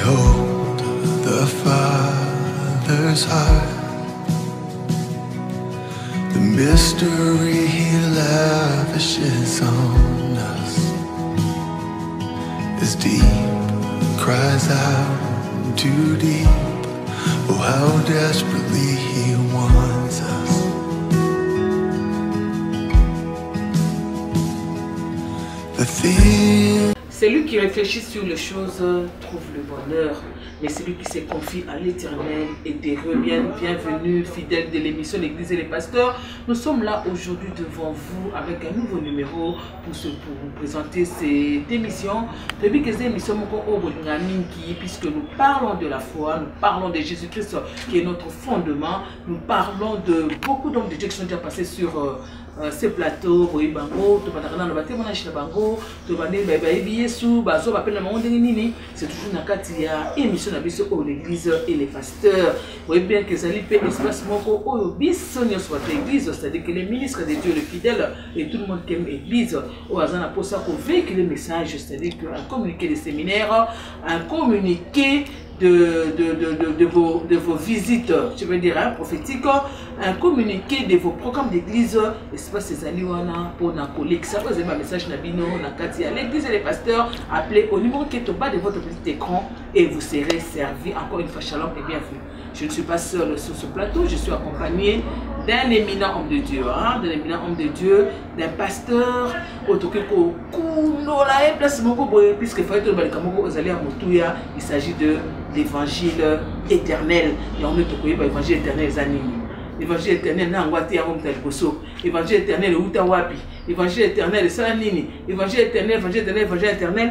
Behold the Father's heart, the mystery He lavishes on us is deep, cries out too deep. Oh, how desperately He wants us. The thing. Celui qui réfléchit sur les choses trouve le bonheur, mais celui qui se confie à l'Éternel est heureux. Bienvenue, fidèles de l'émission L'Église et les pasteurs. Nous sommes là aujourd'hui devant vous avec un nouveau numéro pour vous présenter cette émission. Depuis que cette émission, puisque nous parlons de la foi, nous parlons de Jésus-Christ qui est notre fondement, nous parlons de beaucoup d'hommes de Dieu qui sont déjà passés sur ces plateaux, c'est toujours dans émission de l'église et les pasteurs. Vous voyez bien que ça fait espace au l'église, c'est-à-dire que les ministres de Dieu, les fidèles et tout le monde qui aime l'église, au hasard pour ça pour véhiculer le message, c'est-à-dire qu'un communiqué des séminaires, un communiqué de vos visites, je veux dire, prophétiques, un communiqué de vos programmes d'église, espace ces aliwana pour la collègue. Ça vous avez un message Nabino, Nakatia, l'église et les pasteurs, appelez au numéro qui est au bas de votre petit écran et vous serez servi. Encore une fois, shalom et bienvenue. Je ne suis pas seul sur ce plateau, je suis accompagné d'un éminent homme de Dieu, d'un pasteur, puisque il s'agit de l'évangile éternel. Et on est au l'évangile éternel. L'évangile éternel, l'évangile éternel, l'évangile éternel, l'évangile éternel,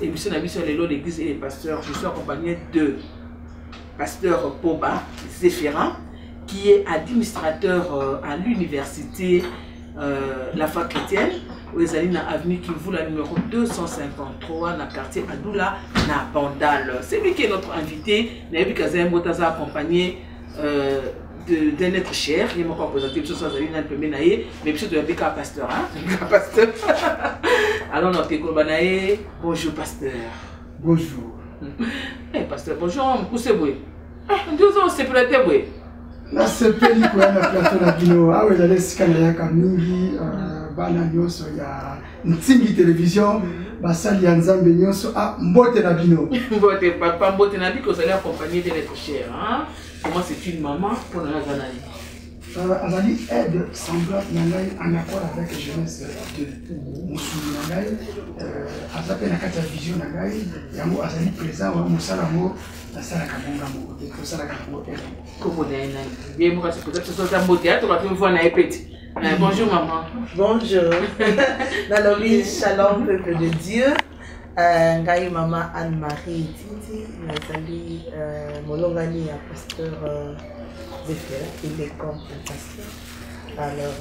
émission de l'église et les pasteurs. Je suis accompagné de pasteur Poba Zéphirin, qui est administrateur à l'université La Foi Chrétienne, aux Alina Avenue Kivu, numéro 253, dans le quartier Adoula, na Bandal. C'est lui qui est notre invité. Naïbi Kazem Botaza accompagné d'un être cher. Il m'a présenté M. Sazalina Pemenaye, mais M. de la pasteur. Pasteur. Alors, notre Kolbanaye, bonjour pasteur. Bonjour. Pasteur, bonjour, poussez vous. Nous avons se prêté vous. Na sepeli kwa na plateau na bino awe la lesikana yaka mingi bana nyonso ya Ntingi télévision basali ya Nzambe nyonso a mbote na bino. Mbote papa mbote na biko ça accompagné de notre cher hein. Comment c'est une maman pour la Zanali. Azali aide semblable en accord avec la jeunesse de Moussou Nangai, Azapé Nakata Vision Nangai, Yango Azali présent au Moussalamo, la Sala Kamongamo, le Sala Kamongamo. Comment est-ce bien, moi, c'est peut-être que ce soit un beau théâtre, on va tout voir dans les petits. Bonjour maman. Bonjour. Nalobi, shalom, peuple de Dieu. Ngai maman Anne-Marie Titi, Nazali, Molongani, pasteur. Il est comme un pasteur. Alors,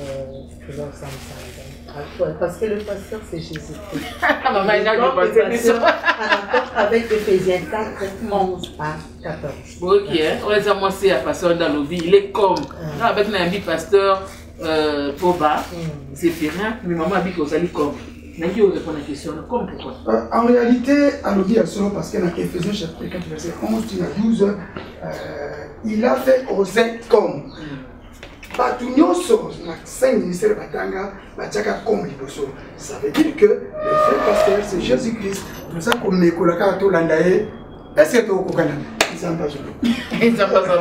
faisons ensemble. Parce que le pasteur, c'est Jésus-Christ. Maman, il a le pasteur. En accord avec Ephésiens 4, 11 à 14. Ok, on va commencer à pasteur dans le vie. Il est comme. Avec un ami pasteur Poba, Zéphirin, mais maman a dit que vous allez comme. N'ayez pas répondre à la question. Comme pourquoi? En réalité, à l'objet à solo, parce qu'il y a Ephésiens chapitre 4, verset 11, 12, il a fait oser comme. Batunyoso, na 5 ministères batanga, bataka comme liboso. Ça veut dire que le vrai pasteur, c'est Jésus-Christ. Pour ça qu'on est colaka to landae. Est-ce que tu es au Kokana? Ils n'ont pas joué. Ils n'ont pas joué.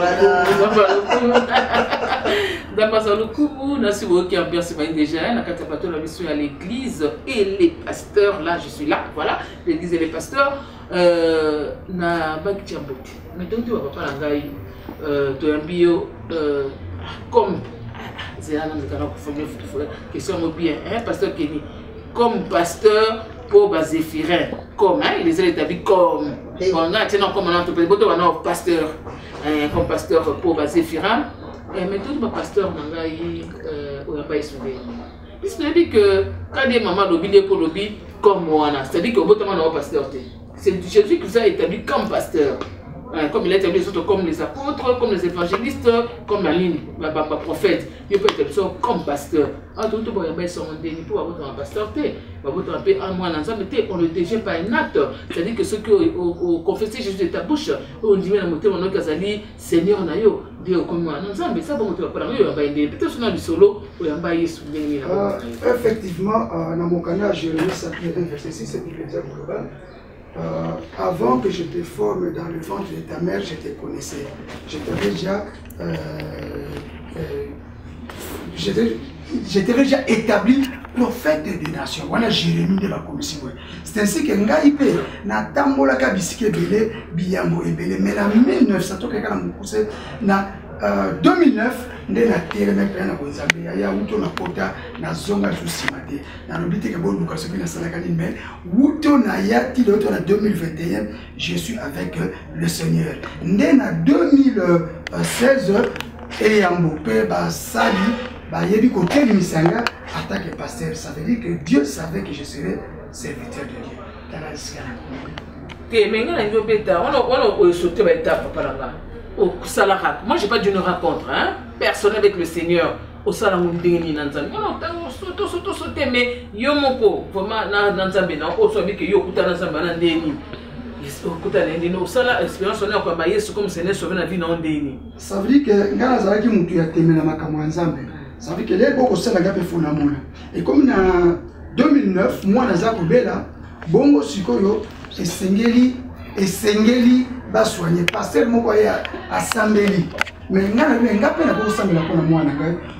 À l'église et les pasteurs. Là, je suis là. Voilà, l'église et les pasteurs. Na baki chambote. Mais donc tu vas pas la gaille. Tu as un bio comme. C'est là question bien. Pasteur Kenny. Comme pasteur pour Zéphirin. Comme il les a établis comme. On a tenu comme un entreprise. On a pasteur. Comme pasteur pour Zéphirin. Mais tout le pasteur on n'a pas essayé. Puisqu'il dit que quand des mamans lobby pour lobby comme moi, c'est-à-dire que vous avez un pasteur. C'est Jésus qui vous a établi comme pasteur. comme il a établi les autres comme les apôtres, comme les évangélistes, comme la ligne, prophète. Il peut être comme pasteur. Ah, tout le monde a son déni pour avoir un pasteur. On ne déjeune pas un acte. C'est-à-dire que ceux qui ont confessé Jésus de ta bouche, on dit mais mon nom Kazali, Seigneur Nayo, Dieu comme moi. Non, ça, mais ça, bon, tu vas pas peut-être sur le solo, ou un bail sous effectivement, dans mon canal, Jérémie, verset 6, c'est l'exemple global. Avant que je te forme dans le ventre de ta mère, je te connaissais. J'étais déjà établi prophète des nations. Voilà Jérémie de la commission. C'est ainsi que Ngaïpe na tambola ka bisike belé biyambo ebele mais la 1900 to kaka na mukuse na 2009 nde na terme pe na bonzambe ya wuto na kota na zonga jusimate na lobite ke bon luka soki na salaka ni mais wuto na yati de na 2021 je suis avec le Seigneur. Nde na 2016 et yambo pe ba sali ba yebi côté de misanga attaque pasteur, ça veut dire que Dieu savait que je serais serviteur de Dieu. Dans la discussion. Moi, je n'ai pas d'une rencontre hein? Personnelle avec le Seigneur. Au salon de Nanzan. Mais Yomoko, vraiment, Nanzambe, au soir que Yokuta Nanzamba Nandeni. Ça veut dire que Ngana Mutu a témé la Makamwanzambe. Ça veut dire que les gens qui ont fait et comme en 2009, moi, je suis là, Bongo Sikoyo, et Sengeli, va soigner. Pasteur Moko à Sambeli. Mais il y a un peu de temps pour moi.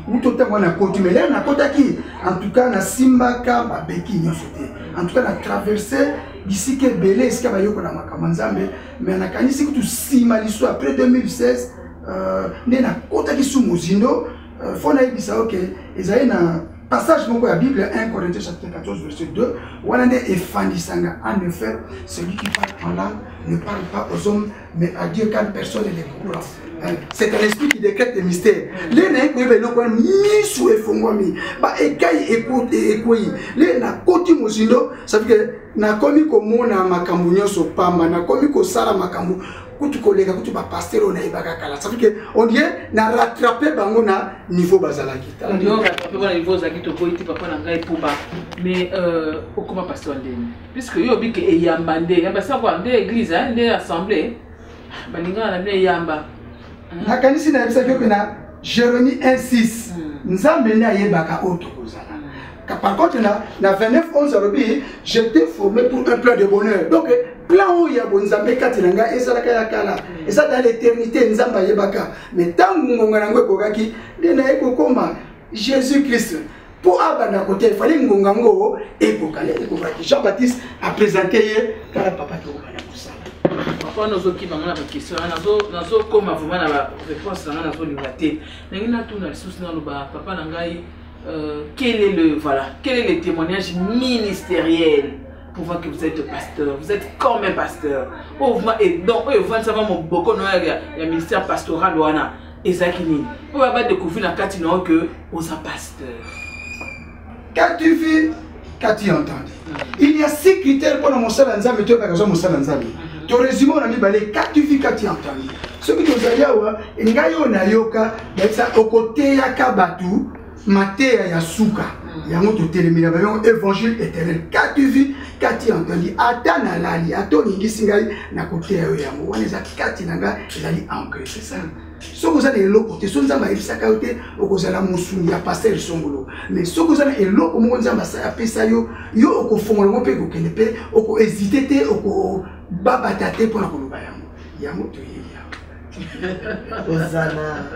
Ou tout le temps, on a continué. En tout cas, on a Simbaka, Beki, en tout cas, on a traversé d'ici que Belé, est-ce qu'il y a eu un Makamanzambe, mais on a gagné ce que tout Simaliso après 2016, on a côté sous Mozindo. Il faut que ils aient un passage de la Bible 1 Corinthiens chapitre 14 verset 2 où on a en effet celui qui parle en langue ne parle pas aux hommes mais à Dieu quand personne ne les comprend. C'est un esprit qui décrète des mystères. Les gens qui ont mis sous les fonds, écoute et les na koti mozindo, ça veut dire que na komi komo na makambu so pamba na komi ko sala makambu kutu kolega kutu ba pasteur na ibaka kala. Ça veut dire que on dit na rattraper bango na niveau bazalaki. On dit on rattraper na niveau zaki to koiti papa na ngai pouba. Mais okoma pasteur ndeni. Puisque yo bi ke eyambande, yamba sa kwa ndé église hein, ndé assemblée. Balinga na ndé yamba. Nakanisi na ebisa que na Jérémie 1:6 nzambe na yebaka autre kozala. Par contre na 29:11 j'étais formé pour un plan de bonheur. Donc plan où il y a bon nzambe katilanga et ça la kala et ça dans l'éternité nzamba yebaka. Mais tant ngonga ngwe kokaki de na ekokoma Jésus Christ. Pour abana côté il fallait ngonga ngo et kokale kokaki. Jean-Baptiste a présenté kala papa ko bana kusala. Parfois nous autres qui vont la question, nous comme vraiment la réponse dans la zone limitée. Mais nous avons la source dans le bas. Papa Nangai, quel est le témoignage ministériel pour voir que vous êtes pasteur, vous êtes comme un pasteur. Et donc vous allez savoir mon beaucoup il y a ministère pastoral wana ezakini. Vous va découvrir la carte que vous êtes pasteur. Qu'as-tu vu? Qu'as-tu entendu? Il y a 6 critères pour mon salaire nzambe tu as mon salaire nzambe. Tu résumes on a mis balé qu'as-tu vu qu'as-tu entendu? Ce que tu as dit ouais, ngayo na yoka ça au côté ya kabatu matéa ya suka. Ya moto télémina ba évangile éternel. Qu'as-tu vu qu'as-tu entendu? Atana lali atoni ngisingai na côté ya yango. Wana za kati nanga ezali ancré c'est ça. Ce que vous avez l'eau côté, ce que vous avez fait, vous avez monsundi à passer le songolo. Mais ce que vous avez l'eau, comme vous avez fait ça, yo au fond le mopé, vous avez au hésité, au babatate pour la colobayam. Yamo to Osana.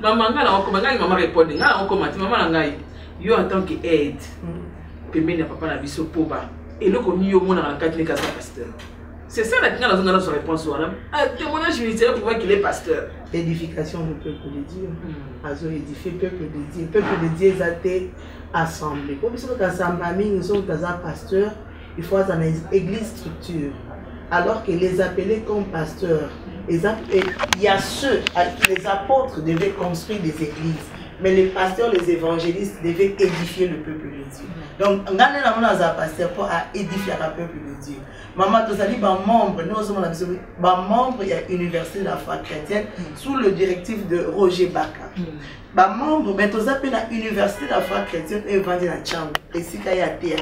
Maman, maman répond, on commente, maman ngai, yo en tant qu'aide, pembe na papa na biso poba, et le connu yo mon en quatre cas pasteur. C'est ça la réponse. Un témoignage ministériel pour voir qu'il est pasteur. Édification du peuple de Dieu. Azo édifié le peuple de Dieu. Le peuple de Dieu a été assemblé. Comme nous sommes assemblés, nous sommes pasteurs, il faut avoir une église structure. Alors que les appelés comme pasteurs, il y a ceux, les apôtres devaient construire des églises. Mais les pasteurs, les évangélistes devaient édifier le peuple de Dieu. Donc, on a un pasteur pour édifier le peuple de Dieu. Maman, tu as dit, membre, nous sommes membre, il y a l'Université de la foi chrétienne sous le directif de Roger Baka. Membre, mais tu as l'Université de la foi chrétienne et vendu la chambre. Et si tu as été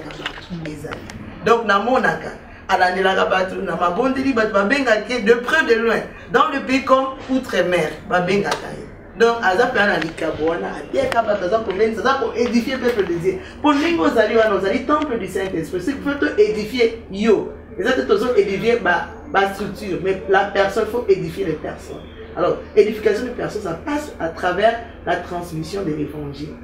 donc, dans mon cas, de près de loin, dans le pays comme Outre-mer, donc, pour édifier le peuple de Dieu. Pour nous, nous allons temple du Saint-Esprit. C'est pour édifier yo. Les autres édifier ma structure, mais la personne, il faut édifier les personnes. Alors, édification des personnes, ça passe à travers la transmission de l'évangile.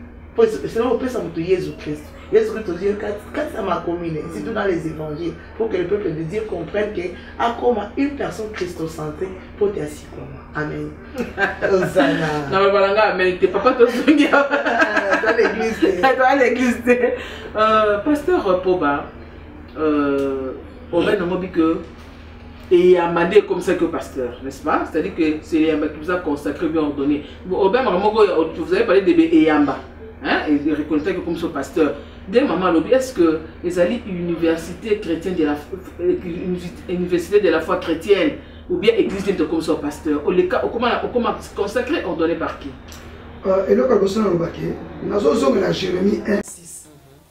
Sinon, on peut s'en Jésus-Christ. Jésus-Christ, quand ça m'a combiné, surtout dans les évangiles, pour que le peuple de Dieu comprenne que, à comment une personne christocentrée peut être assis comme moi. Amen. Hosanna. Non, mais voilà, mais t'es papa, toi, dans l'église. Dans l'église. Pasteur Poba, on va nous dire que et a mandé comme ça que pasteur, n'est-ce pas? C'est-à-dire que c'est Eyamba qui vous a consacré, bien ordonné. Vous avez parlé de Eyamba, hein, et reconnaître que comme son pasteur. Dès maman, est-ce que les alliés université chrétienne de la université de la foi chrétienne ou bien église de comme son pasteur, ou les cas comment consacré, ordonné par qui? Et le cas de nous avons la Jérémie 1:6.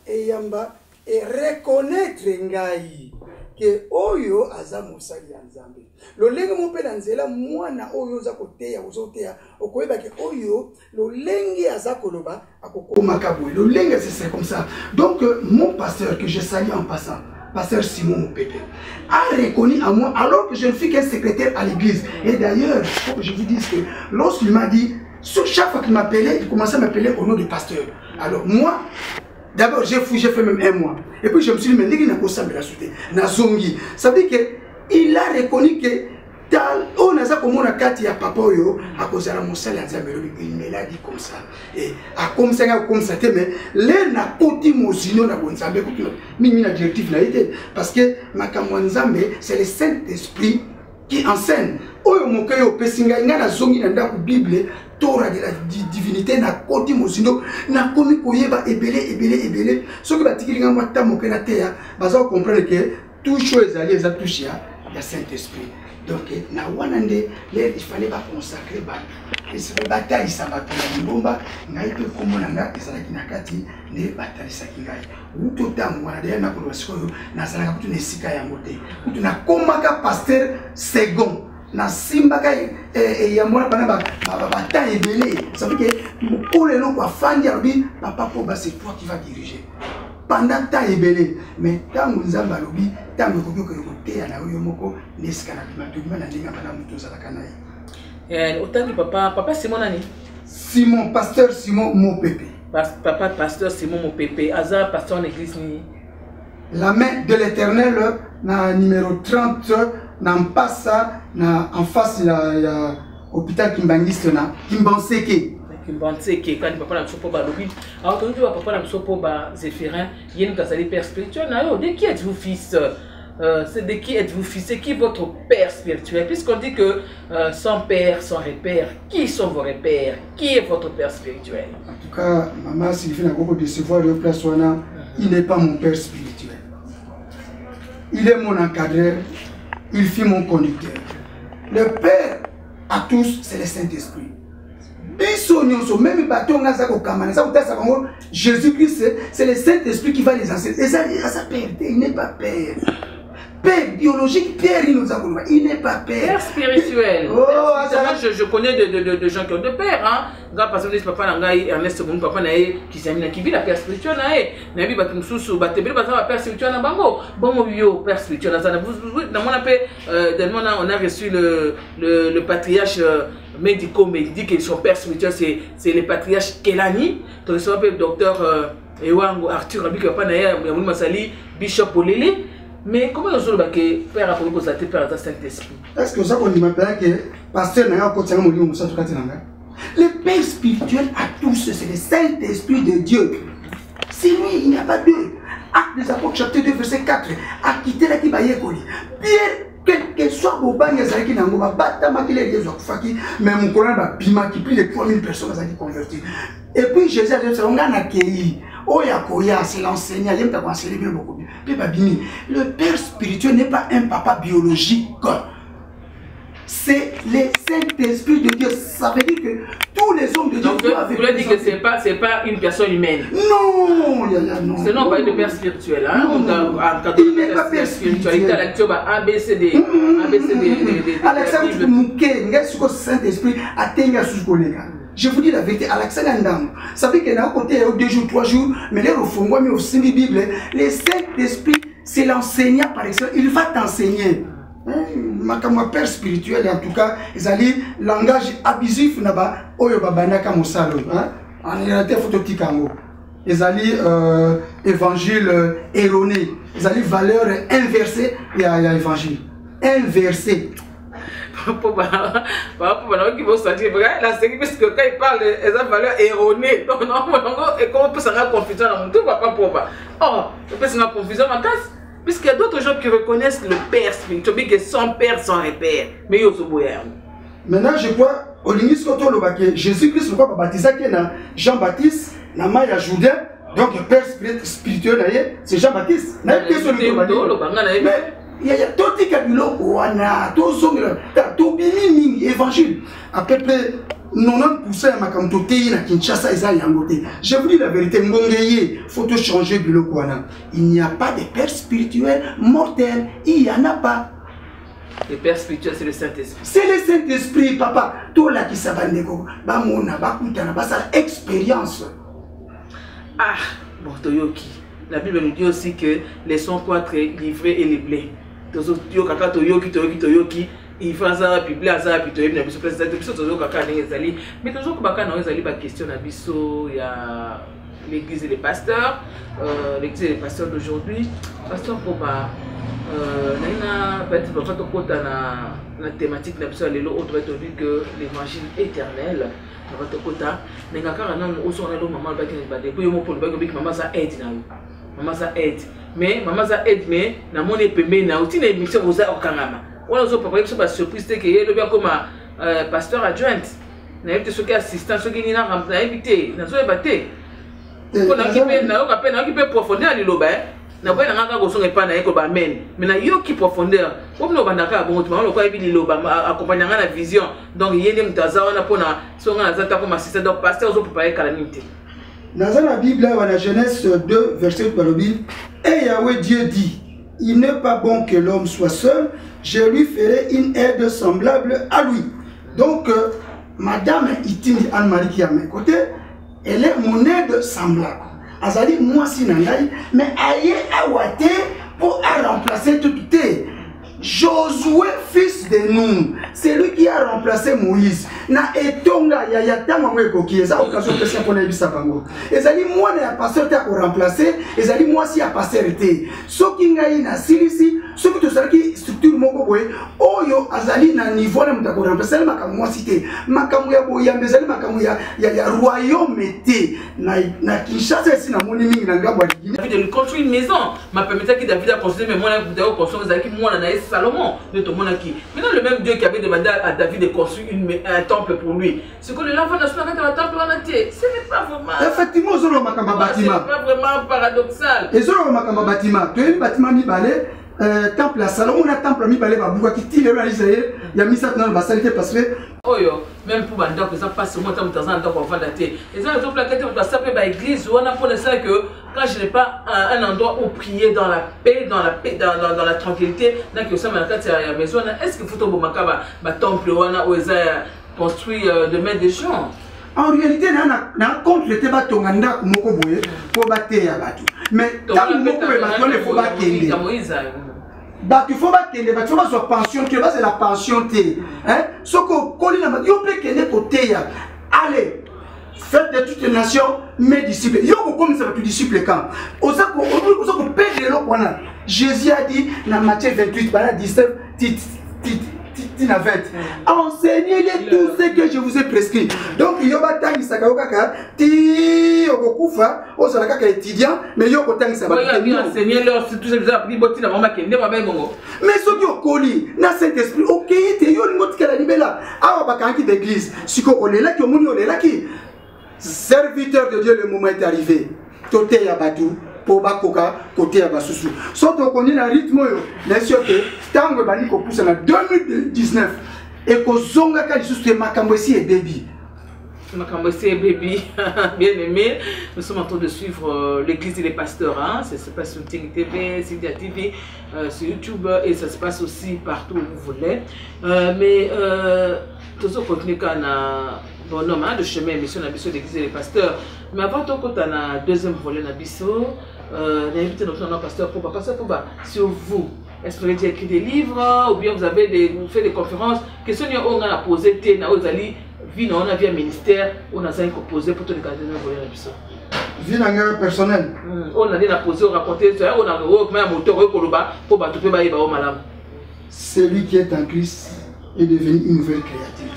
Eyamba et reconnaître ngai que oyo aza mosali ya Nzambe. Lolenge mo pe na nzela mwana oyo za koteya ozoteya okoyeba ke oyo lolenge aza koloba akokoma kabwe. Lolenge c'est comme ça. Donc mon pasteur que je salue en passant, pasteur Simon Mopépé, a reconnu à moi alors que je ne suis qu'un secrétaire à l'église. Et d'ailleurs, il faut que je vous dise que lorsqu'il m'a dit, sur chaque fois qu'il m'appelait, il commençait à m'appeler au nom de pasteur. Alors moi, d'abord, j'ai fait même un mois. Et puis je me suis dit, mais il n'a pas la sauté. Ça veut dire qu'il a reconnu que on a comme on a quatre ya papa yo à cause de la monsale il me l'a dit comme ça. Et à comme ça mais les na koti mosino na bonzambe ko mimi na directif na été parce que makamwanzambe c'est le Saint-Esprit qui enseigne. Oyo mokayo pesinga ngana zongi na ndako Bible Torah de la divinité na koti mosino na komi koyeba ebele ce que batikilinga mwata mokena te ya baza comprendre que tout chose ali eza touché ya Saint-Esprit. Donc na wanande il fallait pas consacrer ba et c'est bataille ça va tout bomba ngai pe komona nga ezala kinakati ne bataille ça kingai uto tango wana de na ko sikoyo na sala ka putu ne sika ya mote putu na komaka pasteur second na simbaka et ya mwana bana ba bataille belé ça veut dire mokole no kwa fandi alobi papa Poba c'est toi qui vas diriger pendant temps ebele mais tango nzamba lobi tango kokyo kote na oyo moko neskana bimatuma na ndinga bana muto zalaka naye autant papa Simon nani Simon pasteur Simon Mopépé papa pasteur Simon Mopépé aza pasteur en église ni la main de l'Éternel na numéro 30 na mpasa na en face ya hôpital Kimbangiste na Kimbanseke Kimbanseke quand papa na sopo ba lobi alors quand papa na sopo ba Zéphirin yene kasali père spirituel na yo de qui êtes-vous fils c'est de qui êtes-vous fils c'est qui votre père spirituel puisqu'on dit que sans père sans repère qui sont vos repères qui est votre père spirituel en tout cas maman Sylvie na beaucoup décevoir le place wana il n'est pas mon père spirituel il est mon encadreur il fut mon conducteur le père à tous c'est le Saint-Esprit. Même Jésus-Christ, c'est le Saint-Esprit qui va les enseigner. Et ça, il n'est pas père. Père biologique, père, il n'est pas père. Père spirituel. Oh, je connais de gens qui ont deux pères. Hein. Parce que papa Ernest mon papa qui vit la père spirituel. Père spirituel père spirituel. On a reçu le patriarche médico mais il dit que son père spirituel c'est le patriarche Kelani. Tu reçois le docteur Ewango Arthur Abik Masali Bishop Olele. Mais comment nous avons que père a pour vous attaquer par le Saint-Esprit? Est-ce que ça qu'on dit maintenant que pasteur n'a pas côté mon livre Moussa Tukatinanga? Le père spirituel à tous c'est le Saint-Esprit de Dieu. C'est lui, il n'y a pas deux. Actes des Apôtres chapitre 2 verset 4. A quitté la Kibayekoli. Pierre, quel que soit Bobani Zaki Nangoba, Batamaki les Faki, mais mon collègue va Bima qui plus de 3000 personnes qui converties. Et puis Jésus a dit, on a accueilli. Oh, Yakoya, c'est l'enseignant, il a enseigné bien beaucoup. Puis Babini, le père spirituel n'est pas un papa biologique. C'est les Saint-Esprit de Dieu. Ça veut dire que tous les hommes de Dieu. Donc, vous voulez dire que ce n'est pas une personne humaine. Non, non. C'est non, on parle de père spirituel. Hein? Il n'est pas père spirituel. ABCD. Alexandre Mouké, le Saint-Esprit a tenu à ce collègue. Je vous dis la vérité, Alexandre Ndam, ça fait qu'il y a un côté 2 jours, 3 jours, mais les refondements, mais aussi la Bible, le Saint-Esprit, c'est l'enseignant par exemple, il va t'enseigner. Ma père spirituel, en tout cas, ils allaient langage abusif, en réalité, ils allaient évangile erroné, ils allaient valeur inversée, il y a évangile inversé. Qui vont sentir la série puisque quand il parle de valeur erronée, non, et comment peut s'en confusion dans mon tout papa pour pas. Oh, on peut s'en confusion en casse. Puisqu'il y a d'autres gens qui reconnaissent le père spirituel, que son père sans repère. Mais il y a aussi maintenant, je crois, au limite, Jésus-Christ, pourquoi baptisé Jean-Baptiste, la maille à Jourdain, donc le père spirituel, c'est Jean-Baptiste. Mais il y a tout qui a dit évangile. À peu près 90% de Kinshasa, je vous dis la vérité, il faut tout changer. Il n'y a pas de père spirituel mortel. Il n'y en a pas. Le père spirituel, c'est le Saint-Esprit. C'est le Saint-Esprit, papa. Tout là qui s'abandonne, expérience. Ah, bon, Toyoki. La Bible nous dit aussi que les sons quoi très livrés et les blés. Il faut ça puis blé ça puis toyé na biso président biso tozo kaka ndenge ezali mais toujours ko baka na ezali ba question na biso ya l'église et les pasteurs l'église et les pasteurs d'aujourd'hui pasteur Poba naina peut-être va faire kota na thématique na biso lelo autre va te dire que l'évangile éternel va te kota nenga kaka na oso na lo maman ba ki ba de po mo pour ba que maman ça aide na maman ça aide mais maman ça aide mais na mon epembe na outi na émission vous a okangama. On a une surprise que le bien comme pasteur adjoint. On a invité ceux qui assistent, ceux qui n'y ont pas invité. On a invité. On a occupé profondeur à l'îlot. On a pas de mais on a eu qui profondeur. Comme nous avons accompagné la vision. Donc il y a des gens qui ont assisté. Donc pasteur ont préparé calamité. Dans la Bible, dans la Genèse 2, verset 3, et Yahweh Dieu dit, il n'est pas bon que l'homme soit seul, je lui ferai une aide semblable à lui. Donc, Madame Itini Anne-Marie qui est à mes côtés, elle est mon aide semblable. Azali, moi, si nangai, mais aïe, awate, pour remplacer tout. Josué, fils de Nun, c'est lui qui a remplacé Moïse. Na etonga ya yatama mweko qui est à occasion de ça pour les bisabango. Ezali moi na pasteur ta ko remplacer, ezali moi si a pasteur été. Soki ngai na silisi, soki to saraki structure moko boye, oyo azali na niveau na mta ko remplacer makamu moi cité. Makamu ya boya mbezali makamu ya royaume té. Na Kinshasa si na moni mingi na ngabo ya David de construire une maison. M'a permis que David a construit mais moi na construire ezali moi na Salomon de ton monarchie. Maintenant, le même Dieu qui avait demandé à David de construire un temple pour lui. Ce que l'enfant national dans le temple en entier, ce n'est pas vraiment. Effectivement, ce n'est pas vraiment paradoxal. Et ce n'est pas vraiment bâtiment. Tu as un bâtiment mi balé, temple à Salomon, on a temple mi balé, Babouka qui tire le Israël, il y a mis ça dans le bassin parce que. Oh yo, même pour Banda, que ça passe au moins de temps en temps pour faire dater. Et ça, exemple, pour s'appeler par l'église, on a pour ça que quand je n'ai pas un endroit où prier dans la paix, dans la tranquillité, donc ça m'a dit à la maison, est-ce qu'il faut que ma temple où ils ont construit de mettre des gens? En réalité, on a contre le débat Tonganda pour battre à Batou. Mais quand on faut battre. Il faut battre, il faut battre pension, tu vas c'est la pension T. Hein? Ce qu'on connaît, il faut que côté. Allez, faites de toutes les nations mes disciples. Il faut comme ça tu disciples quand. On sait qu'on perd le lot. Jésus a dit dans Matthieu 28, 19, Tinavette. Enseignez-les tout ce que je vous ai prescrit. Donc, il y a pas de Sakaoka, ti Okufa, au Salaka étudiant, mais il y a autant de Sabaka. Enseignez-leur, c'est tout ça, vous avez appris Botina, maman qui est né, mais ce qui est collé, dans cet esprit, ok, tu es une autre qui a libéré. Ah, on va d'église. Si on est là, on est là qui. Serviteur de Dieu, le moment est arrivé. Côté Yabatou, pour Bakoka, côté Yabasusu. Sauf qu'on est dans le rythme, bien sûr que tant que Bani ko pousse en 2019 et que Zonga Kajouste Makambosi et Baby. Makambosi et Baby, bien aimé. Nous sommes en train de suivre l'église et les pasteurs. Hein. Ça se passe sur Tigui TV, Cydia TV, sur YouTube et ça se passe aussi partout où vous voulez. Mais tout ça continue quand on a bonhomme de chemin, mission d'église et les pasteurs. Mais avant tout, quand on a deuxième volet d'Abisso, on a invité notre pasteur Poba. Pasteur Poba, sur vous, est-ce que vous avez écrit des livres ou bien vous faites des conférences? Question on a posé, on a vu un ministère, on a posé pour tous les deuxième volet d'Abisso. Vie dans personnel. On a posé, on a raconté, on a un moteur pour battre au malade. Celui qui est en Christ est devenu une nouvelle créature.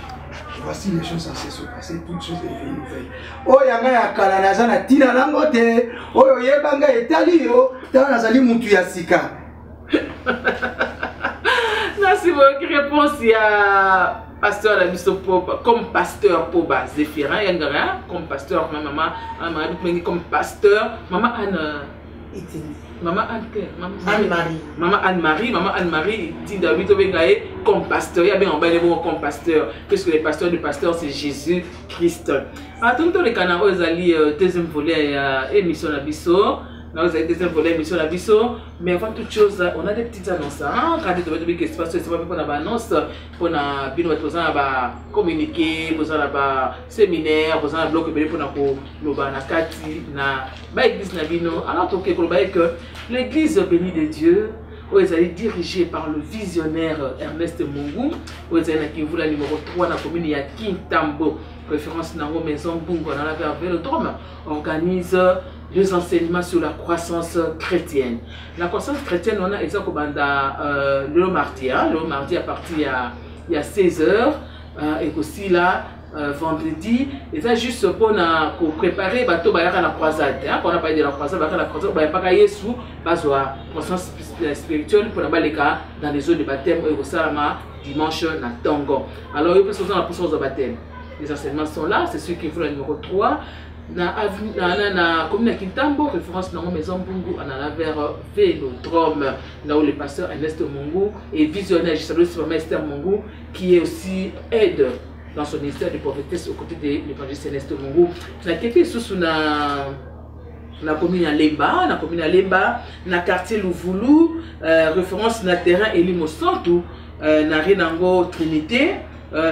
Voici les choses censées se passer, toutes choses deviennent nouvelles. Oh, yanga ya kalanaza na tina langote. Oh, yebanga etali yo, tana nazali mutu ya sika. Merci beaucoup. Réponse il y a pasteur la mission Poba, comme pasteur Poba Zéphirin Yangara, comme pasteur maman comme pasteur maman Anne. Maman Anne-Marie. Maman Anne-Marie dit David Obengaye comme pasteur. Il y a bien en bas les mots comme pasteur. Qu'est-ce que les pasteurs du pasteur, c'est Jésus-Christ. À tout le temps, les canards, ils allaient deuxième volet émission Nabisso. Là, vous avez deuxième volet émission Nabisso. Mais avant toute chose, on a des petites annonces. Quand tu veux que ce passe, c'est pas pour une annonce, pour communiquer, pour un séminaire, pour un bloc, pour l'église bénie de Dieu, elle est dirigée par le visionnaire Ernest Mungu, elle est numéro 3 dans la commune de Kintambo, référence dans la maison Bungo, dans la Vélodrome, organise les enseignements sur la croissance chrétienne. La croissance chrétienne, on a exactement le mardi à partir il y a 16 h et aussi là vendredi, et ça juste pour préparer la croisade. Quand on a parlé de la croisade, on a parlé de la croissance spirituelle pour les cas dans les zones de baptême et au Salama dimanche na Tongo. Alors, il peut se faire la puissance de baptême. Les enseignements sont là, c'est ceux qui font le numéro 3. Na commune de Kintambo, référence dans la maison Bungu, on a vers Vélodrome, là où le pasteur Ernest Mungu est visionnaire, je salue sur Esther Mungu, qui est aussi aide dans son ministère de prophétesse aux côtés de l'évangéliste Ernest Mungu. Na kété sous la commune à Lemba, na quartier Louvoulou, référence na terrain Elimo Santou, na Renango Trinité,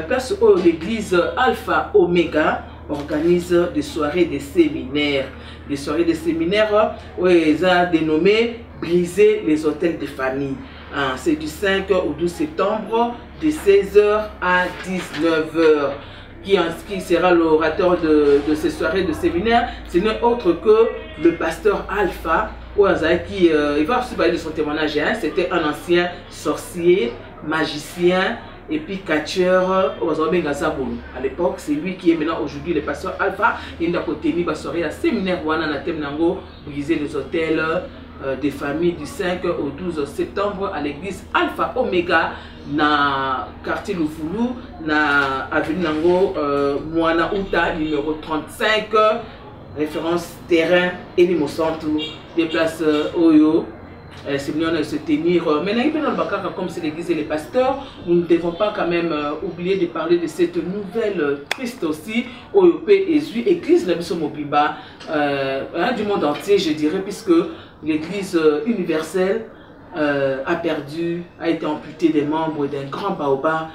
place où l'église Alpha Omega organise des soirées de séminaires. Des soirées de séminaires où ils ont dénommé Briser les hôtels de famille. C'est du 5 au 12 septembre de 16 h à 19 h. Qui sera l'orateur de ces soirées de séminaire? Ce n'est autre que le pasteur Alpha, qui il va aussi parler de son témoignage. C'était un ancien sorcier, magicien et puis catcheur à l'époque. C'est lui qui est maintenant aujourd'hui le pasteur Alpha. Il a tenu la soirée à séminaire briser les hôtels des familles du 5 au 12 septembre à l'église Alpha Omega na quartier Louvoulou na avenue Nango Moana Outa numéro 35, référence terrain Elimo Santou, des places Oyo. C'est mieux de se tenir. Maintenant, comme c'est l'église et les pasteurs, nous ne devons pas quand même oublier de parler de cette nouvelle triste aussi, OEP et église de la Mobimba du monde entier, je dirais, puisque l'église universelle a été amputé des membres d'un grand baobab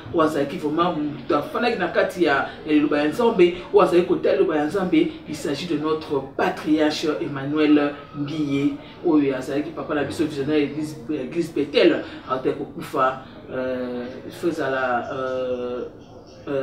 il s'agit de notre patriarche Emmanuel Nguye papa la visionnaire l'église Bethel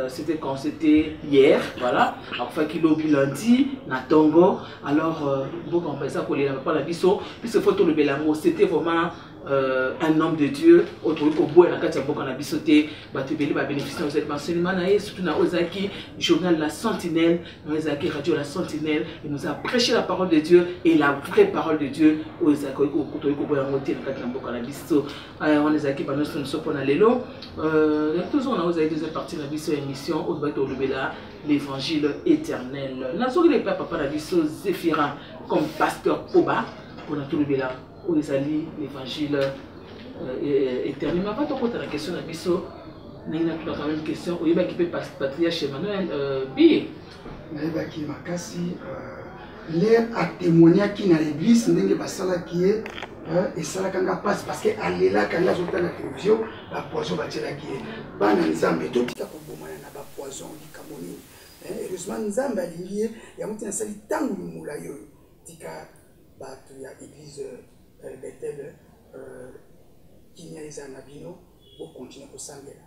c'était quand c'était hier, voilà. Enfin, qu'il a lundi, na Tongo. Alors, bon, on peut ça qu'on pas la biso, puisque photo le Belango, c'était vraiment un homme de Dieu, autre au bout na kati ya boka na bisoté, batubeli ba bénéficier aux enseignements na surtout na Ozaki journal La Sentinelle, na Ozaki radio La Sentinelle, il nous a prêché la parole de Dieu et la vraie parole de Dieu Ozaki ko boya ngote na kati na boka na biso. On Ozaki ba nous sopo na lelo. Toujours na Ozaki deuxième partie na biso émission au bato lobela l'évangile éternel. Na soki le papa na biso Zéphirin comme pasteur Poba pour na tout lobela où ils allient l'évangile éternel. Mais pas trop la question de Bisso, il y a quand même une question. Il y a qui peut patriarche Emmanuel Billet. Il y a qui m'a cassé l'air à témoigner qui dans l'église, n'est pas ça qui est. Et ça quand on passe parce qu'elle est là quand on a sur la télévision, la poison va tirer qui est. Pas dans les âmes, tout qui a pour moi n'a pas poison, ni camoni. Heureusement, nous avons lié. Il y a un sali tant de moulayo. Tika battu ya église. Bethel qui n'y a les anabino pour continuer pour s'engager.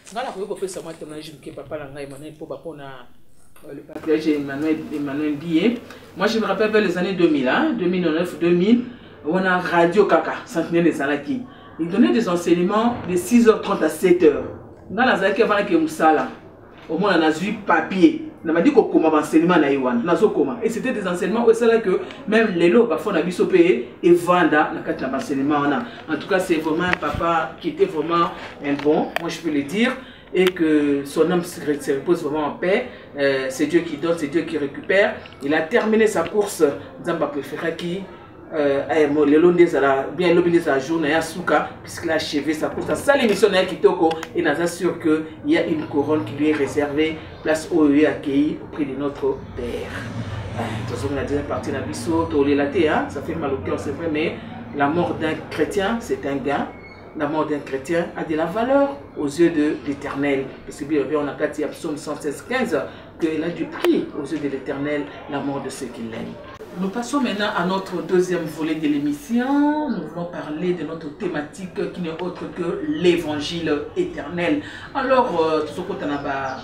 C'est là que je fais moi témoignage que papa l'a Emmanuel pour le patriarche Emmanuel Billet. Moi je me rappelle vers les années 2000, hein, 2009, 2000, on a Radio Kaka, Centenaire des Alaki. Il donnait des enseignements de 6h30 à 7h. Dans la Zaki avant que Moussala, au moins on a vu papier. On m'a dit qu'on a enseignement na Iwan, et c'était des enseignements où c'est là que même les lots parfois na biso payé et vanda na quatre enseignement en tout cas c'est vraiment un papa qui était vraiment un bon, moi je peux le dire, et que son âme se repose vraiment en paix. C'est Dieu qui donne, c'est Dieu qui récupère. Il a terminé sa course Zamba préféré qui le long des bien l'obéis à jour n'a souka puisqu'il a achevé sa course. Ça l'émission n'a kitoko et nous assure que il y a une couronne qui lui est réservée, place où il est accueilli auprès de notre Père. On a déjà parti dans Bissau, ça fait mal au cœur, c'est vrai, mais la mort d'un chrétien, c'est un gain. La mort d'un chrétien a de la valeur aux yeux de l'Éternel. Parce que bien, on a dit à Psaume 116:15 qu'il a du prix aux yeux de l'Éternel la mort de ceux qui l'aiment. Nous passons maintenant à notre deuxième volet de l'émission. Nous voulons parler de notre thématique qui n'est autre que l'évangile éternel. Alors, tout ce qu'on a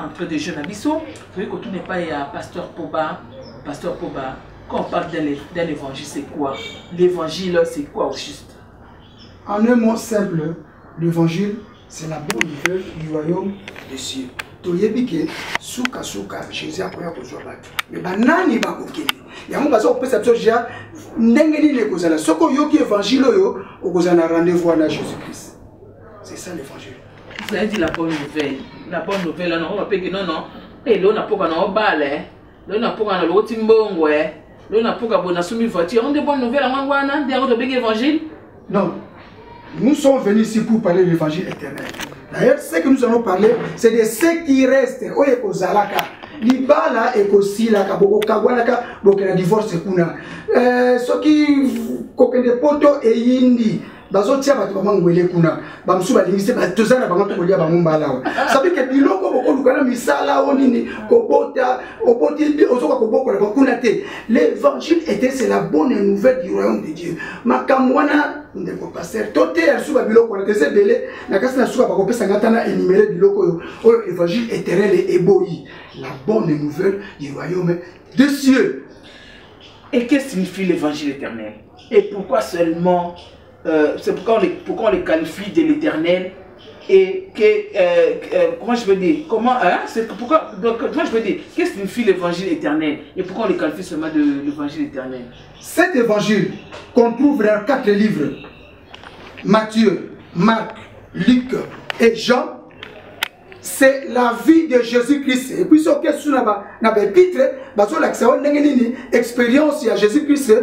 entre des jeunes abyssaux, vous voyez que tout n'est pas à Pasteur Poba. Pasteur Poba, quand on parle d'un évangile, c'est quoi? L'évangile, c'est quoi au juste? En un mot simple, l'évangile, c'est la bonne nouvelle du royaume des cieux. Toyebike suka Jésus a koya kozwa bato mais banani bakokeli yango bazo kopesa biso ja ndenge nini ekozala soko yoki évangile oyo okozala rendez-vous na Jésus-Christ. C'est ça l'évangile. Vous avez dit la bonne nouvelle. La bonne nouvelle on va pas que non et là on a pas na obale là on a pas na loti mbongo là on a pas bona sumi voiture on de bonne nouvelle en wana de on de évangile. Non. Nous sommes venus ici pour parler de l'évangile éternel. D'ailleurs, ce que nous allons parler, c'est de ceux qui restent. Oye kozalaka, libala ekosilaka, boko kagwanaka, boko na divorce kuna. Ceux qui kokende poto e yindi, bazo tia bato bamangwele kuna. Bamsu balingise batozana bango to kolia bamumbala. Ça veut dire que biloko boko lukana misala onini kobota, oboti ozoka koboko la bakuna te. L'évangile était c'est la bonne nouvelle du royaume de Dieu. Makamwana ndeko pasteur tote ya suba biloko na tese belé na kasi na suba ba kopesa ngatana énumérer biloko oyo évangile éternel et eboyi la bonne nouvelle du royaume des cieux. Et qu'est-ce que signifie l'évangile éternel? Et pourquoi seulement c'est pourquoi on les qualifie de l'éternel et que comment je veux dire comment c'est pourquoi donc moi je veux dire qu'est-ce que signifie l'évangile éternel et pourquoi on les qualifie seulement de l'évangile éternel? Cet évangile qu'on trouve dans 4 livres, Matthieu, Marc, Luc et Jean, c'est la vie de Jésus-Christ. Et puis, ce que sur la épître, baso l'accès on n'engeni expérience à Jésus-Christ,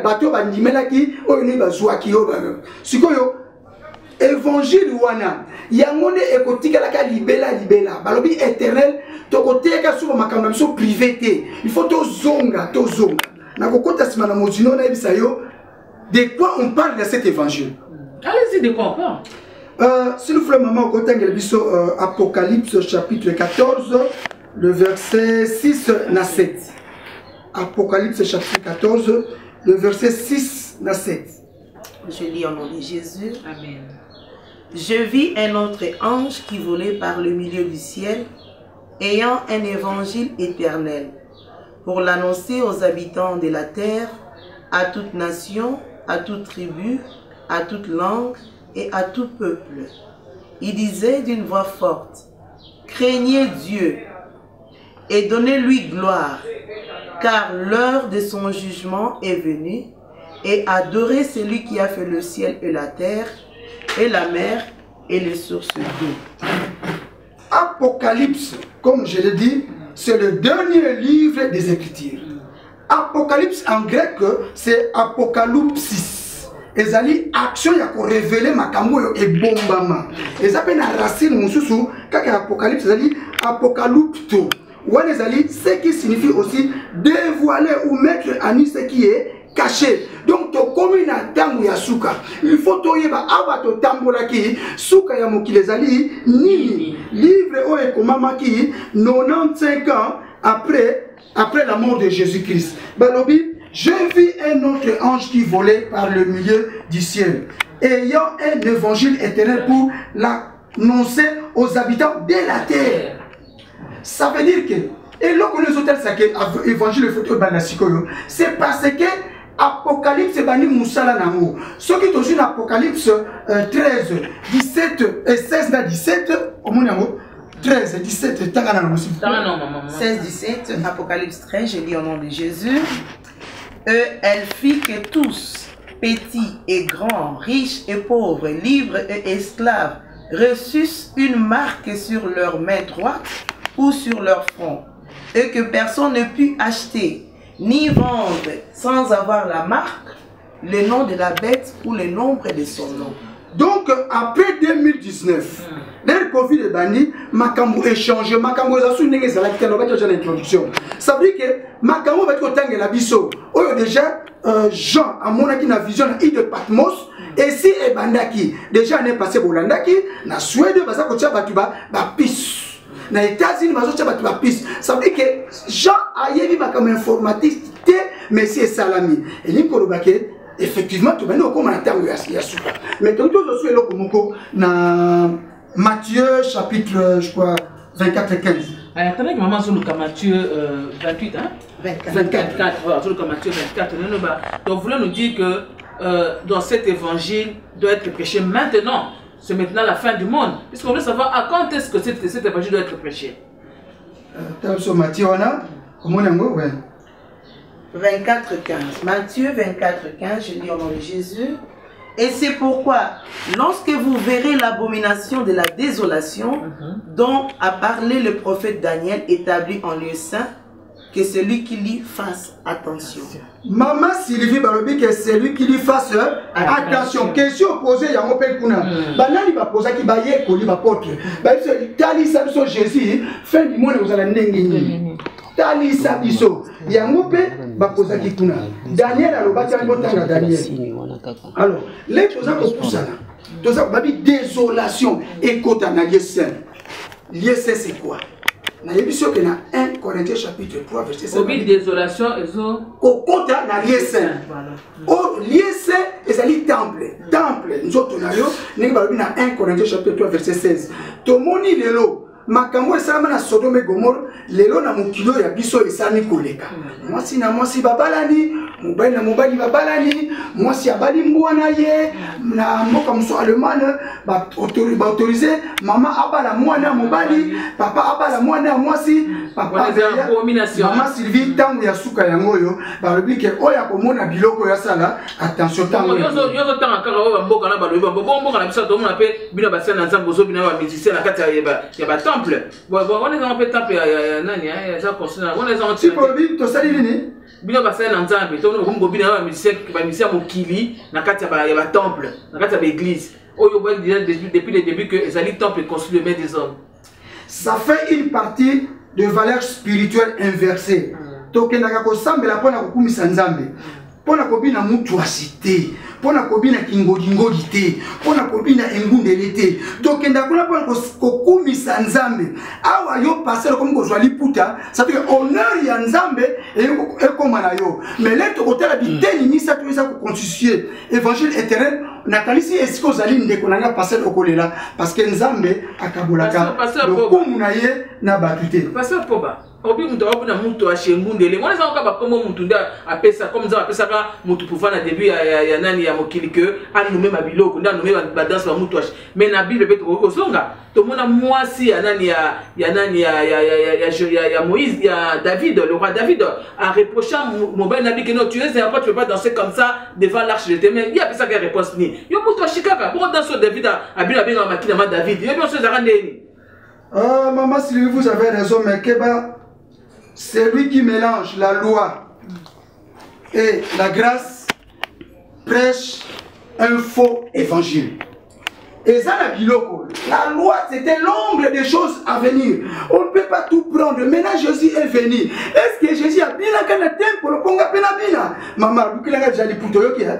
bateau bandimela qui oni bazwa ki yo. Sikoyo évangile wana yangone ekotika la ka libela balobi éternel to côté ka sur makambo biso privé. Il faut to zonga. De quoi on parle de cet évangile? Allez-y, de quoi on parle? S'il vous plaît, maman, Apocalypse chapitre 14, le verset 6 à 7. Apocalypse chapitre 14, le verset 6 à 7. Je lis au nom de Jésus. Amen. Je vis un autre ange qui volait par le milieu du ciel, ayant un évangile éternel, pour l'annoncer aux habitants de la terre, à toute nation, à toute tribu, à toute langue et à tout peuple. Il disait d'une voix forte, « Craignez Dieu et donnez-lui gloire, car l'heure de son jugement est venue, et adorez celui qui a fait le ciel et la terre, et la mer, et les sources d'eau. » Apocalypse, comme je l'ai dit, c'est le dernier livre des Écritures. Apocalypse en grec, c'est apocalypsis. Ezali action ya ko révéler makambo yo ebombama. Ezape na racine mususu kaka apocalypse ezali apocalypto. Wana ezali ce qui signifie aussi dévoiler ou mettre en nu ce qui est caché. Donc to komi na tangu ya suka. Il faut toyeba aba to tambola ki suka ya mokili ezali nini. Livre o ekomamaki 95 ans après la mort de Jésus-Christ. Balobi, je vis un autre ange qui volait par le milieu du ciel, ayant un évangile éternel pour l'annoncer aux habitants de la terre. Ça veut dire que, et là que nous avons évangile c'est parce que Apocalypse est banni Moussala Namo. Ce qui est aussi l'Apocalypse 13, 17 et 16 à 17, au moins 13, 17, 16, 17, Apocalypse 13, je lis au nom de Jésus. Elle fit que tous, petits et grands, riches et pauvres, libres et esclaves, reçussent une marque sur leur main droite ou sur leur front, et que personne ne put acheter ni vendre sans avoir la marque, le nom de la bête ou le nombre de son nom. Donc, après 2019, le Covid est banni, Makambo échange, Makambo est assuré que c'est l'introduction. Ça veut dire que Makambo va être la biso. Déjà, Jean, à mon avis, la vision de Patmos, et si Ebandaki, déjà, on est passé pour l'Andaki, na Suède, basa kocha batuba, ba pis. Na États-Unis, basa kocha batuba pis. Ça veut dire que Jean a yévi Makambo informatique, Messie Salami. Et il y effectivement, tu vas nous comme mais tout aussi le Komoko dans Matthieu chapitre, je crois, 24 et 15. Attendez, maman, sur le Matthieu 28, hein? 24. Sur le Matthieu 24. Donc, vous voulez nous dire que dans cet évangile doit être prêché maintenant. C'est maintenant la fin du monde. Puisqu'on veut savoir à quand est-ce que cet évangile doit être prêché. Matthieu, on a, comment on a 24, 15. Matthieu 24, 15, je lis au nom de Jésus. Et c'est pourquoi, lorsque vous verrez l'abomination de la désolation dont a parlé le prophète Daniel établi en lieu saint, que celui qui lit fasse attention. Maman Sylvie Balobi, que celui qui lui fasse attention. Question posée, il y a un peu de kuna. Banani va poser qui va y être collé, va porter. Tali Samson Jésus, fin du monde, vous allez n'enguer. Tali Sabiso, il y a un peu de kuna. Daniel a le bâtiment de Daniel. Alors, les choses pour ça, désolation et côté en lieu saint. Lieu saint, c'est quoi? Na yebiso que na 1 Corinthiens chapitre 3 verset 7. Obi désolation ezo kokota na lieu saint. O lieu saint ezali temple. Temple nzoto na yo ningi balobi na 1 Corinthiens chapitre 3 verset 16. Tomoni lelo makambo esalama na Sodome et Gomorrhe lelo na mokilo ya biso esani koleka. Mwasi na mwasi babalani, mobali na mobali babalani, mwasi abali mbwana ye na mboka muso Allemagne ba autoriser mama abala mwana mobali, papa abala mwana mwasi, papa mama Sylvie tangu ya suka yango yo balobi ke oya komona biloko ya sala attention tangu yo tanga kaka ba mboka na balobi ba mboka na biso to mona pe bino ba sena nzambo zo bino ba musicien na kati ya ba temple. On est en fait temple ya nani ya za consona. On est en si balobi to sali nini bino ba sena nzambe to no kombo bino ba musicien mokili na kati ya ba temple, na kati ya ba église. Oyo voit déjà depuis le début que les alliés temple construit le main des hommes. Ça fait une partie de valeur spirituelle inversée. Tokenaka kosambela pona kokumisa nzambe. Pona kobina mutu asite, pona kobina kingodingodi te, pona kobina engundele te. Tokenda kuna pona kokumisa nzambe. Awa yo passer comme ko zwali puta, ça fait honneur ya nzambe et comme na yo. Mais là to kotala biteni ni ça tout ça ko constituer évangile éternel. Natalisi est-ce que zali ndeko nanga passer okolela parce que nzambe akabolaka. Lokumu na ye na batute. Passer Poba. obi mutu abuna mutu ashengundele mwana za ka ba komo mutu nda apesa comme ça apesa ka mutu pouvoir na début ya nani ya mokili que ani nomé mabiloko nda nomé ba danse ba mutu mais na bible beto ko songa to mona mwasi ya nani ya Moïse ya David le roi David a reproché mon ben nabi que non tu es un tu peux pas danser comme ça devant l'arche de témoin il y a pas ça qui réponse ni yo mutu ashikaka bon danse David a bien makina ma David yo bien chose za ndeni maman Sylvie vous avez raison mais Keba c'est lui qui mélange la loi et la grâce, prêche un faux évangile. Et ça, la loi, c'était l'ombre des choses à venir. On ne peut pas tout prendre. Maintenant, Jésus est venu. Est-ce que Jésus a bien un temple pour le Congo Penabina? Maman, vous avez déjà dit pour toi, Jésus a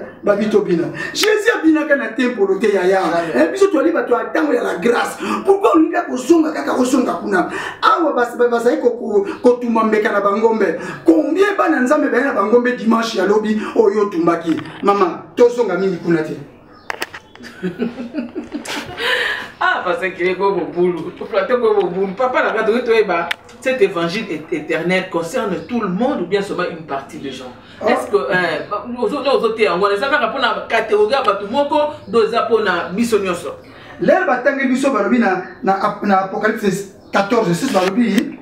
bien un temple pour le Théaya. Et puis, tu as dit, tu attends la grâce. Pourquoi on a posonga kaka posonga kuna? Awa basai ko tumambe kana bangombe. Combien bananza me bana bangombe dimanche ya lobi oyo tumbaki. Maman, tosonga mingi kuna te. Ah, parce qu'il est beau boulot. Papa, cet évangile éternel concerne tout le monde ou bien seulement une partie des gens? Est-ce que nous autres, on a catégorie l'air batangi biso balobi na Apocalypse 14 6 balobi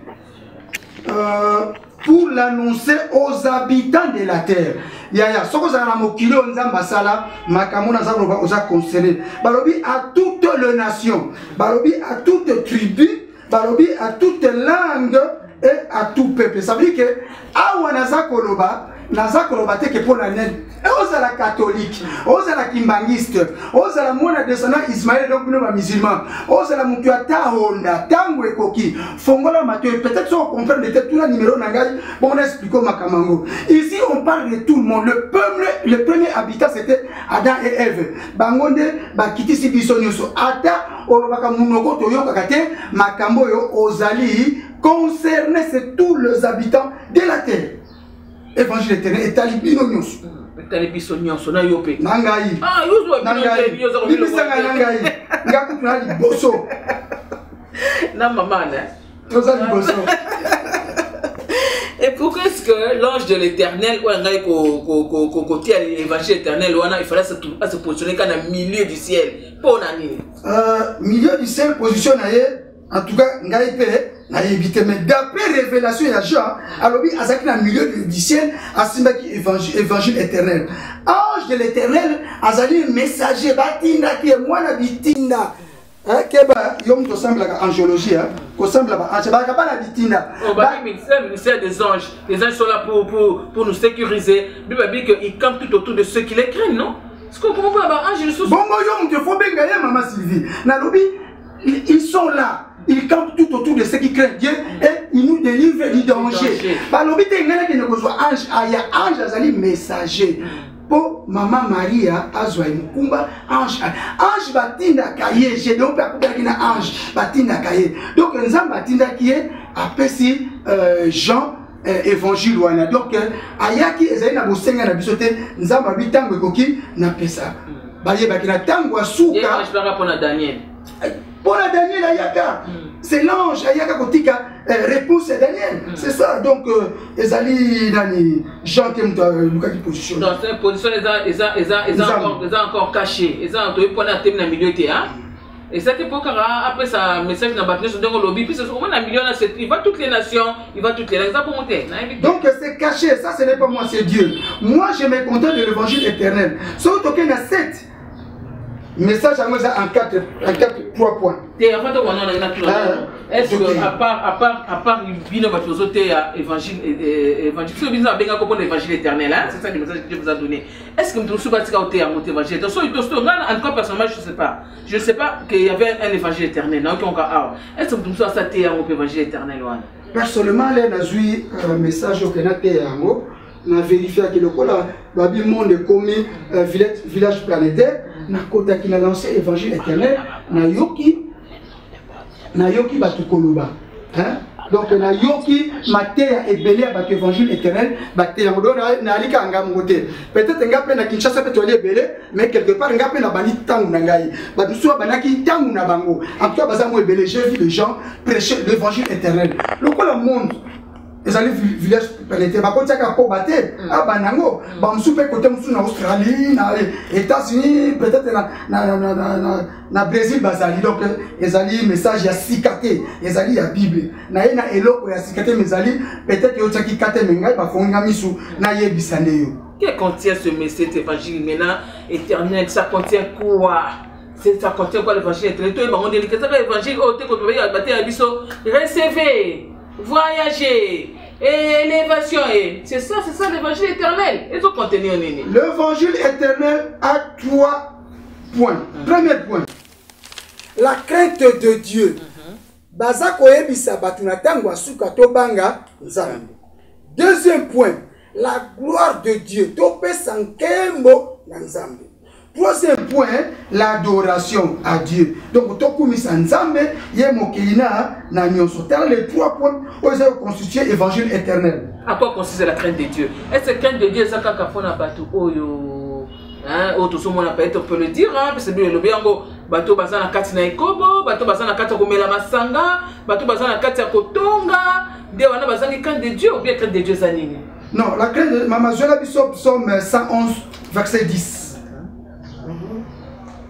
pour l'annoncer aux habitants de la terre. Yaya soko za na mokili nzamba sala makamona za roba oza conseiller balobi à toute les nations, balobi à toute tribu, balobi à toute langue et à tout peuple. Ça veut dire que awana za koloba naza koloba te que pour la nene oza la catholique, oza la kimbangiste, oza la mona descendant Ismaël donc nous les musulmans, oza la mutu ata honda tango ekoki fongola mathieu peut-être si on comprend de tout la numéro nangai bon on explique makamango. Ici on parle de tout le monde. Le premier habitant c'était Adam et Ève. Bangonde bakiti si biso nyoso ata olobaka munoko toyoka kate makambo yo ozali concerné c'est tous les habitants de la terre. Évangile éternel et talibino nyonso. Talibiso nyonso na yope. Nangai. Ah, yozo nangai. Bibisanga nangai. Ngaku na liboso. Na maman. Toza liboso. Et pourquoi est-ce que l'ange de l'éternel, côté à l'évangile éternel, il fallait se positionner quand au milieu du ciel? Pour milieu du ciel, positionné, en tout cas, mais d'après révélation, il y a Jean, alors oui, à milieu du ciel, à évangile éternel. Ange de l'éternel, azali messager, batinda qui est moi la bitinda. Keba, yom to semble la angiologie, ko semble la ange, ba ka la bitinda. Oh, bah, ministère des anges. Les anges sont là pour nous sécuriser. Bible dit qu'ils campent tout autour de ceux qui les craignent, non? Est-ce qu'on comprend pas ange de sous? Bon, yom te faut bien gagner, maman Sylvie. Nalobi, ils sont là. Ils campent tout autour de ceux qui craignent Dieu et ils nous délivrent du danger. Balobi te ngana ke ne ko ange, aya ange azali messager. Pour maman Maria azwa mukumba ange batinda kaye je donc pas na ange batinda kaye donc nzamba batinda qui est apesi Jean évangile wana donc ayaki ezali na bosenga na bisote nzamba bitango ekoki na pesa baye bakina tango asuka je vais répondre à Daniel. Pour la Daniel ayaka c'est l'ange ayaka kotika réponse à Daniel. C'est ça donc ezali nani Jean qui Lucas qui positionne dans cette position ils encore caché ils ont trouvé pour la thème dans milieu hein. Et ça pour après ça message dans bâtiment sur le lobby puis c'est comment un million il va toutes les nations il va toutes les nations pour monter. Donc c'est caché, ça ce n'est pas moi, c'est Dieu. Moi je me contente de l'évangile éternel. Sauf que il y a 7 messages à moi en 3 points. Est-ce que à part il y a évangile éternel, c'est ça le message que Dieu vous a donné. Est-ce que vous avez un évangile éternel? En tout cas personnellement je ne sais pas qu'il y avait un évangile éternel. Est-ce que vous avez un évangile éternel? Personnellement, j'ai eu un message au Canada. On a vérifié que le monde est comme village planétaire. On a lancé l'évangile éternel. On a yoki batukoluba. Donc on a yoki matéa et belé à l'évangile éternel. Matéa na alika angamote. Peut-être un gars na Kinshasa peut aller belé, mais quelque part un gars na bani tangu nangai. Baduso banaki tangu na bango. En tout cas bazamu belé, j'ai vu les gens prêcher l'évangile éternel. Le monde ils allaient village planétaire ba kontia ka ko baté ah banango ba msupe côté msu na Australie na États-Unis peut-être na Brésil bazali donc ils allaient message ya sikate ils allaient ya Bible na ena eloko ya sikate mezali peut-être yo tsaki kate mengai ba fonga misu na yebisane yo. Que contient ce message évangile maintenant éternel? Ça contient quoi? Ça contient quoi l'évangile éternel? Toi, on dit que ça l'évangile, oh, t'es contre le bâtir à biso, recevoir, voyager, élévation, c'est ça l'évangile éternel. Et tout contenu en nini? L'évangile éternel a 3 points. Premier point, la crainte de Dieu. Baza koyebisa batu na tango asuka to banga nzambe. Deuxième point, la gloire de Dieu. Topé sankembo na nzambe. Troisième point, l'adoration à Dieu. Donc, tokumisa nzambe ye mokilina na nyonso. Les 3 points ont constitué l'évangile éternel. À quoi consiste la crainte de Dieu? Est-ce que la crainte de Dieu c'est quand on a battu oyo? Hein, on peut le dire, hein, parce que le biango bateau bazana kati na ikobo, bateau bazana kati komela masanga, bateau bazana kati kotonga, de wana bazana crainte de Dieu ou bien crainte de Dieu zanini? Non, la crainte de Mama Jola Bishop, Psaume 111 verset 10.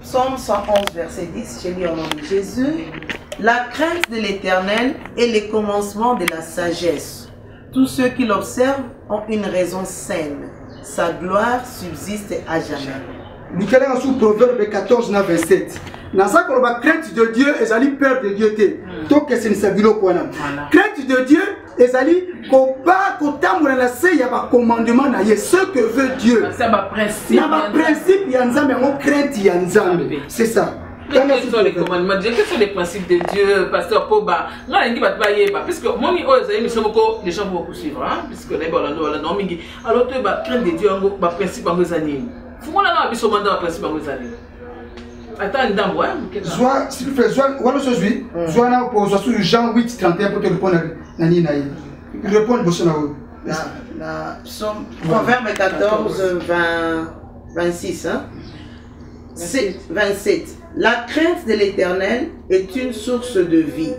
Psaume 111 verset 10, je lis au nom de Jésus. La crainte de l'Éternel est le commencement de la sagesse. Tous ceux qui l'observent ont une raison saine. Sa gloire subsiste à jamais. Nous allons sous Proverbe 14, 27. Dans ça, qu'on va crainte de Dieu, et allez peur de Dieu. Donc, c'est une sabilo quoi. Crainte de Dieu, et allez qu'on pas qu'on t'amour la il y a un commandement na ce que veut Dieu. C'est un principe. Il y a un principe, il y a un zambé, on crainte, il y a un zambé. C'est ça. Quels sont les commandements de Dieu? Quels sont les principes de Dieu, pasteur Poba? Puisque moi, les gens vont beaucoup suivre, puisque les gens alors tu vas craindre de Dieu, un principe en vos années. Faut qu'on a un principe en vos années. Attends, dans moi, soit, s'il vous plaît, soit, Jean 8, 31 pour te répondre à Nani Naï. Répondre à Proverbe 14, 26, hein? 27. La crainte de l'Éternel est une source de vie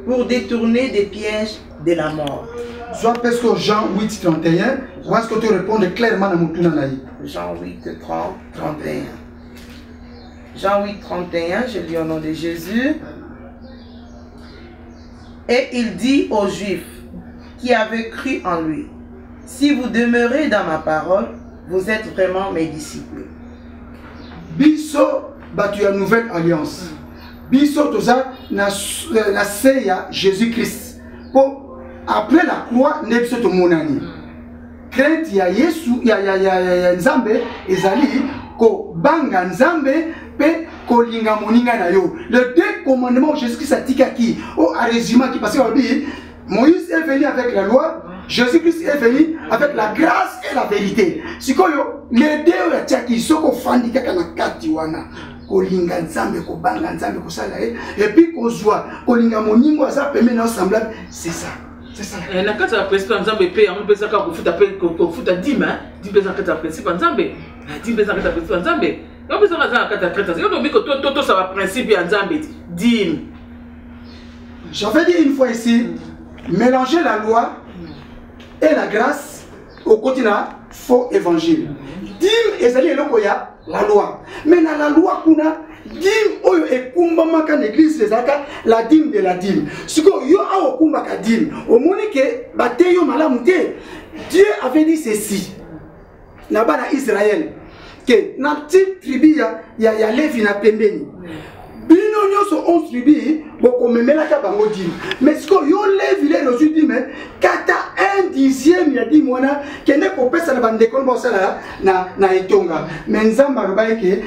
pour détourner des pièges de la mort. Soit parce que Jean 8, 31, ou est-ce que tu réponds clairement à mon tour Naï? Jean 8, 31. Jean 8, 31, je lis au nom de Jésus. Et il dit aux Juifs qui avaient cru en lui, si vous demeurez dans ma parole, vous êtes vraiment mes disciples. Biso batu une nouvelle alliance. Biso toza na seya Jésus-Christ. Pour après la croix ne biso to monani. Crainte ya Yesu ya Nzambe ezali ko banga Nzambe pe ko linga moninga na yo. Le 2 commandements Jésus-Christ a dit qui au résumé qui parce que Moïse est venu avec la loi, Jésus-Christ est venu avec la grâce et la vérité. Si les deux qui sont fandi kaka na kati wana ko linga Nzambe ko banga Nzambe ko sala et puis ko joie ko linga moningo ça permet na semblable, c'est ça. C'est ça. Na kati ya principe Nzambe pe on peut ça ka ko futa pe ko futa 10 mains, 10 besoin kati ya principe Nzambe. 10 besoin kati ya principe Nzambe. On peut ça kati ya traité. On dit que tout ça va principe Nzambe 10. J'avais dit une fois ici, mélanger la loi et la grâce au continent faux évangile. Dim ezali eloko ya la loi. Mais dans la loi kuna dim oyo ekumba maka l'église ezaka la dîme de la dîme. Siko yo a okumba ka dîme. Omoni ke bateyo malamu te. Dieu avait dit ceci. Naba na Israël que na petite tribu ya Lévi na pembeni. Bino nyonso 11 tribu boko memelaka bango dîme. Mais siko yo Lévi le reçu dîme kata 1/10 ya dîme wana kende ko pesa na bandeko bosala na etonga. Mais Nzamba alobaki que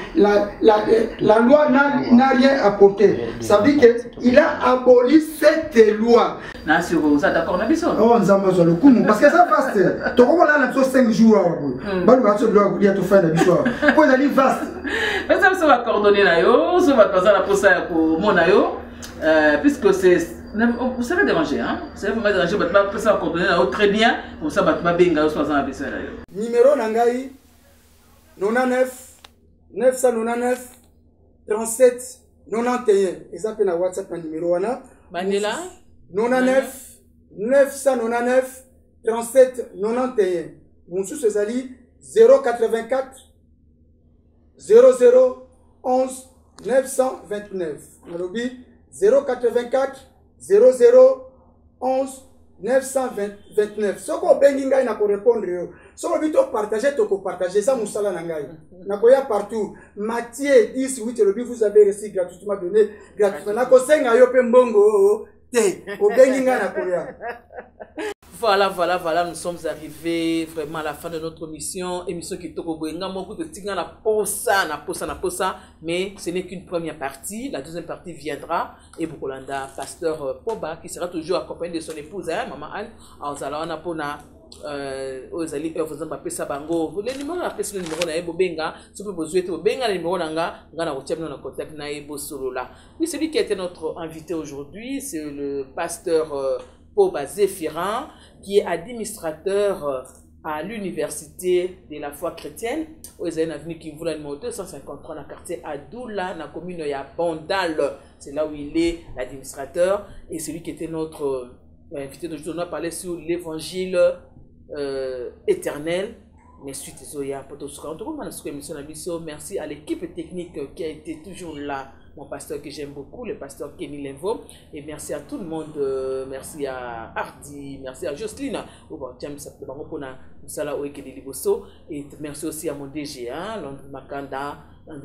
la loi n'a rien apporté. Ça veut dire qu'il a aboli cette loi. Na sur ça d'accord na biso. Oh Nzamba zo le kumu parce que ça vaste. To ko la 5 jours wa. Ba ba so bloc ya to fin na biso. Ko ali vaste. Mais ça va coordonner na yo, ça va passer la pour ça pour mon yo puisque c'est vous savez déranger hein. Vous savez vraiment déranger bah ça va coordonner na yo très bien pour ça bah benga yo 60 avec ça là yo. Numéro nangai 99 999 37 91 et ça peut na WhatsApp na numéro wana Bandela 99 999 37 91. Moussou Cezali 084 00 11 929. Nalobi 084 00 11 929. Ce qu'on benginga na ko répondre. Ce qu'on bito partager to ko partager ça musala na ngai. Na ko ya partout. Mathieu 10 8 lobi vous avez reçu gratuitement donné gratuitement. Na ko senga yo pe mbongo te. Ko benginga na ko ya. Voilà, nous sommes arrivés vraiment à la fin de notre émission qui est au Boenga, mais ce n'est qu'une première partie. La deuxième partie viendra et Bukolanda, pasteur Poba, qui sera toujours accompagné de son épouse, Maman Anne, en allant à Pona. Aux alliés, vous en appelez ça bango. Vous les numéros, appelez le numéro na Benga. Si vous besoin de Benga, le numéro nanga, ngana rotiam na contact na Ebo Solola. Oui, celui qui a été notre invité aujourd'hui, c'est le pasteur Poba Zéphirin, qui est administrateur à l'université de la foi chrétienne. Aux années avenue qui voulait numéro 253 dans le quartier Adoula, dans la commune de Bandal. C'est là où il est l'administrateur. Et celui qui était notre invité d'aujourd'hui, on a parlé sur l'évangile éternel. Mais suite merci à l'équipe technique qui a été toujours là. Mon pasteur que j'aime beaucoup, le pasteur Kenny Lenvo. Et merci à tout le monde. Merci à Hardy, merci à Jocelyne. Et merci aussi à mon DG, André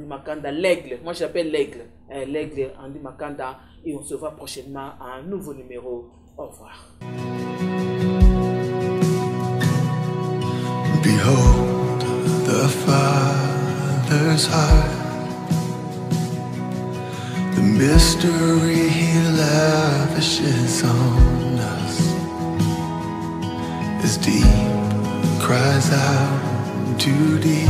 Makanda, l'aigle. Moi j'appelle l'aigle. L'aigle André Makanda. Et on se voit prochainement à un nouveau numéro. Au revoir. Behold the Father's heart, the mystery He lavishes on us is deep, cries out too deep.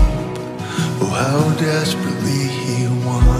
Oh, how desperately He wants.